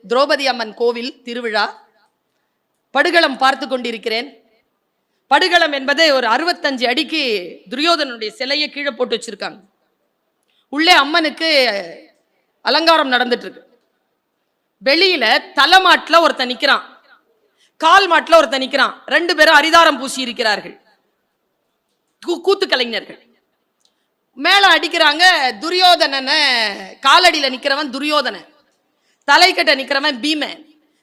திரௌபதி அம்மன் கோவில் திருவிழா. படுகளம் பார்த்து கொண்டிருக்கிறேன். படுகளம் என்பது ஒரு 65 அடிக்கு துரியோதனுடைய சிலையை கீழே போட்டு வச்சிருக்காங்க. உள்ளே அம்மனுக்கு அலங்காரம் நடந்துட்டு இருக்கு. வெளியில தலைமாட்டில் ஒருத்தன் நிக்கிறான், கால் மாட்டில் ஒருத்தன் நிக்கிறான். 2 பேரும் அரிதாரம் பூசி இருக்கிறார்கள், கூத்து கலைஞர்கள். மேல அடிக்கிறாங்க. துரியோதனன காலடியில நிக்கிறவன் துரியோதனன், தலைக்கட்ட நிக்கிறவன் பீமன்.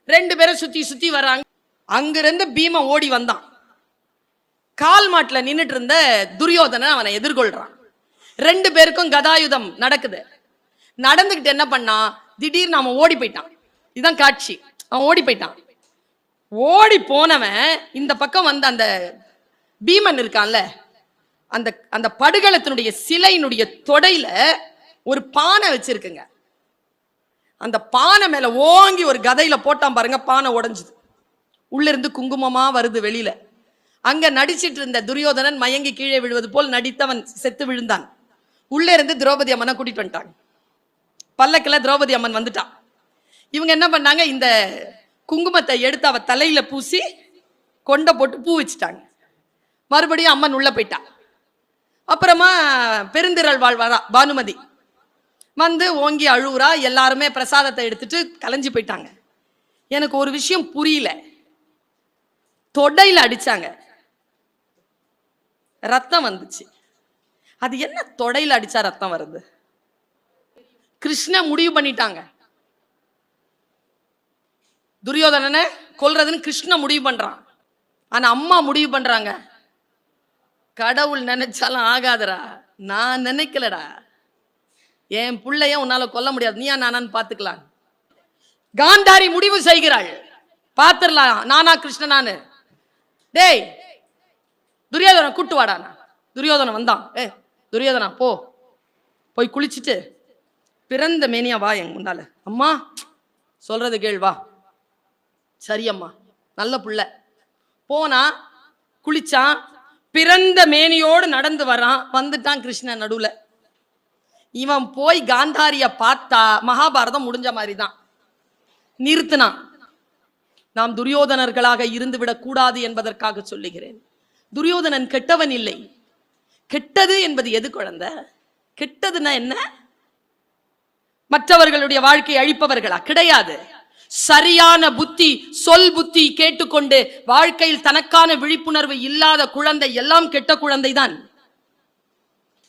2 பேரும் சுத்தி சுத்தி வர்றாங்க. அங்கிருந்து பீமன் ஓடி வந்தான். கால் மாட்டுல நின்றுட்டு இருந்த துரியோதனன் அவனை எதிர்கொள்றான். 2 பேருக்கும் கதாயுதம் நடக்குது. நடந்துகிட்டு என்ன பண்ணா, திடீர்னு அவன் ஓடி போயிட்டான். இதுதான் காட்சி. அவன் ஓடி போயிட்டான். ஓடி போனவன் இந்த பக்கம் வந்து அந்த பீமன் இருக்கான்ல, அந்த அந்த படுகளத்தினுடைய சிலையினுடைய தொடையில ஒரு பானை வச்சிருக்குங்க. அந்த பானை மேல ஓங்கி ஒரு கதையில போட்டான் பாருங்க. பானை உடைஞ்சுது. உள்ள இருந்து குங்குமமா வருது வெளியில. அங்க நடிச்சிட்டு இருந்த துரியோதனன் மயங்கி கீழே விழுவது போல் நடித்தவன் செத்து விழுந்தான். உள்ள இருந்து திரௌபதி அம்மனை கூட்டிட்டு வந்துட்டாங்க. பல்லக்கில் திரௌபதி அம்மன் வந்துட்டான். இவங்க என்ன பண்ணாங்க, இந்த குங்குமத்தை எடுத்து அவ தலையில பூசி கொண்டை போட்டு பூ வச்சுட்டாங்க. மறுபடியும் அம்மன் உள்ள போயிட்டான். அப்புறமா பெருந்திரள் வாழ்வாரா பானுமதி வந்து ஓங்கி அழுவுறா. எல்லாருமே பிரசாதத்தை எடுத்துட்டு கலைஞ்சு போயிட்டாங்க. எனக்கு ஒரு விஷயம் புரியல. தொடையில அடிச்சாங்க, ரத்தம் வந்துச்சு. அது என்ன தொடையில அடிச்சா ரத்தம் வருது? கிருஷ்ண முடிவு பண்ணிட்டாங்க, துரியோதனனை கொல்றதுன்னு கிருஷ்ண முடிவு பண்றான். ஆனா அம்மா முடிவு பண்றாங்க, கடவுள் நினைச்சாலும் ஆகாதரா, நான் நினைக்கலடா, என் பிள்ளைய உன்னால கொல்ல முடியாது, நீயா நானான்னு பாத்துக்கலாம். காந்தாரி முடிவு செய்கிறாள், பாத்துடலாம் நானா கிருஷ்ணனானு. டேய் துரியோதன கூட்டு வாடா. துரியோதனன் வந்தான். துரியோதனா போ, போய் குளிச்சுட்டு பிறந்த மேனியா வா எங்க முன்னால. அம்மா சொல்றது கேள்வா. சரி அம்மா, நல்ல புள்ள. போனா குளிச்சான், பிறந்த மேனியோடு நடந்து வரான். வந்துட்டான் கிருஷ்ணன் நடுவுல. இவன் போய் காந்தாரிய பார்த்தா மகாபாரதம் முடிஞ்ச மாதிரி தான். நிறுத்தினான். நாம் துரியோதனர்களாக இருந்து விடக் கூடாது என்பதற்காக சொல்லுகிறேன். துரியோதனன் கெட்டவன் இல்லை. கெட்டது என்பது எது குழந்தை? கெட்டதுன்னா என்ன? மற்றவர்களுடைய வாழ்க்கையை அழிப்பவர்களா? கிடையாது. சரியான புத்தி, சொல் புத்தி கேட்டுக்கொண்டு வாழ்க்கையில் தனக்கான விழிப்புணர்வு இல்லாத குழந்தை எல்லாம் கெட்ட குழந்தை தான்.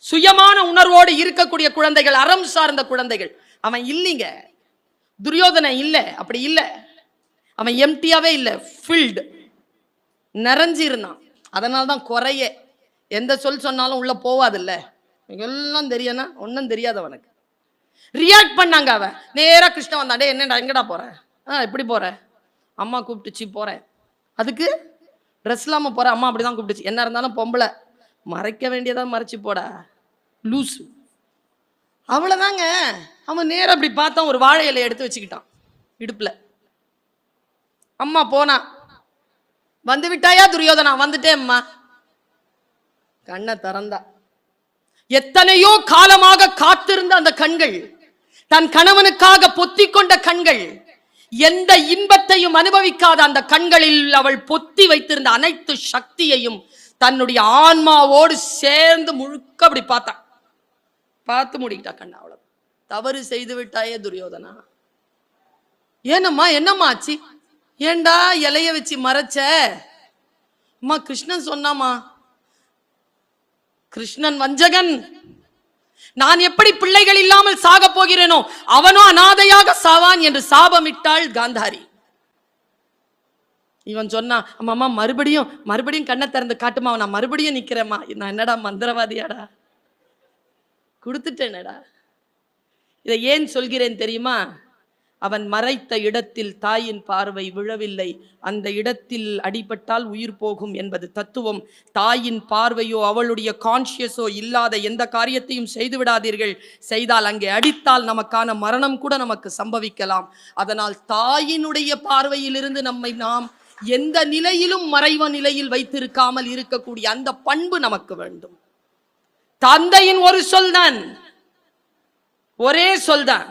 சுயமான உணர்வோடு இருக்கக்கூடிய குழந்தைகள், அறம் சார்ந்த குழந்தைகள். அவன் இல்லைங்க, துரியோதனன் இல்ல, அப்படி இல்ல. அவன் எம்டியாவே இல்ல, ஃபில்டு, நிறைஞ்சு இருந்தான். அதனால்தான் குறைய. எந்த சொல் சொன்னாலும் உள்ள போவாதில்ல. எல்லாம் தெரியனா ஒன்னும் தெரியாது அவனுக்கு. ரியாக்ட் பண்ணாங்க. அவன் நேரா கிருஷ்ணன் வந்தான். டே என்னடா, எங்கடா போற? எப்படி போற? அம்மா கூப்பிட்டுச்சு போறேன். அதுக்கு ட்ரெஸ் இல்லாம போற? அம்மா அப்படிதான் கூப்பிட்டுச்சு. என்ன இருந்தாலும் பொம்பளை, மறைக்க வேண்டியதா மறைச்சு போடா லூசு. அவ்வளவுதாங்க. அவன் நேரம் அப்படி பார்த்தான், ஒரு வாழை இலையை எடுத்து வச்சுக்கிட்டான் இடுப்புல. அம்மா போனா. வந்து விட்டாயா துரியோதனா? வந்துட்டேன் அம்மா. கண்ணை திறந்தா. எத்தனையோ காலமாக காத்திருந்த அந்த கண்கள், தன் கணவனுக்காக பொத்தி கொண்ட கண்கள், எந்த இன்பத்தையும் அனுபவிக்காத அந்த கண்களில் அவள் பொத்தி வைத்திருந்த அனைத்து சக்தியையும் தன்னுடைய ஆன்மாவோடு சேர்ந்து முழுக்க அப்படி பார்த்தான். பார்த்து மூடிக்கிட்டா கண்ணா. அவ்வளவு தவறு செய்து விட்டாயே துரியோதனா. ஏனம்மா, என்னம்மா ஆச்சு? ஏண்டா இலைய வச்சு மறைச்ச? அம்மா கிருஷ்ணன் சொன்னாமா. கிருஷ்ணன் வஞ்சகன். நான் எப்படி பிள்ளைகள் இல்லாமல் சாக போகிறேனோ அவனோ அனாதையாக சாவான் என்று சாபமிட்டாள் காந்தாரி. இவன் சொன்னா, அம்மா மறுபடியும் கண்ணை திறந்து காட்டுமா, நான் மறுபடியும் நிக்கிறேம்மா. நான் என்னடா மந்திரவாதியாடா? கொடுத்துட்டேனடா. இதை ஏன் சொல்கிறேன் தெரியுமா? அவன் மறைத்த இடத்தில் தாயின் பார்வை விழவில்லை. அந்த இடத்தில் அடிபட்டால் உயிர் போகும் என்பது தத்துவம். தாயின் பார்வையோ அவளுடைய கான்சியஸோ இல்லாத எந்த காரியத்தையும் செய்து விடாதீர்கள். செய்தால், அங்கே அடித்தால் நமக்கான மரணம் கூட நமக்கு சம்பவிக்கலாம். அதனால் தாயினுடைய பார்வையிலிருந்து நம்மை நாம் எந்த நிலையிலும் மறைவ நிலையில் வைத்திருக்காமல் இருக்கக்கூடிய அந்த பண்பு நமக்கு வேண்டும். தந்தையின் ஒரு சொல்தான், ஒரே சொல்தான்.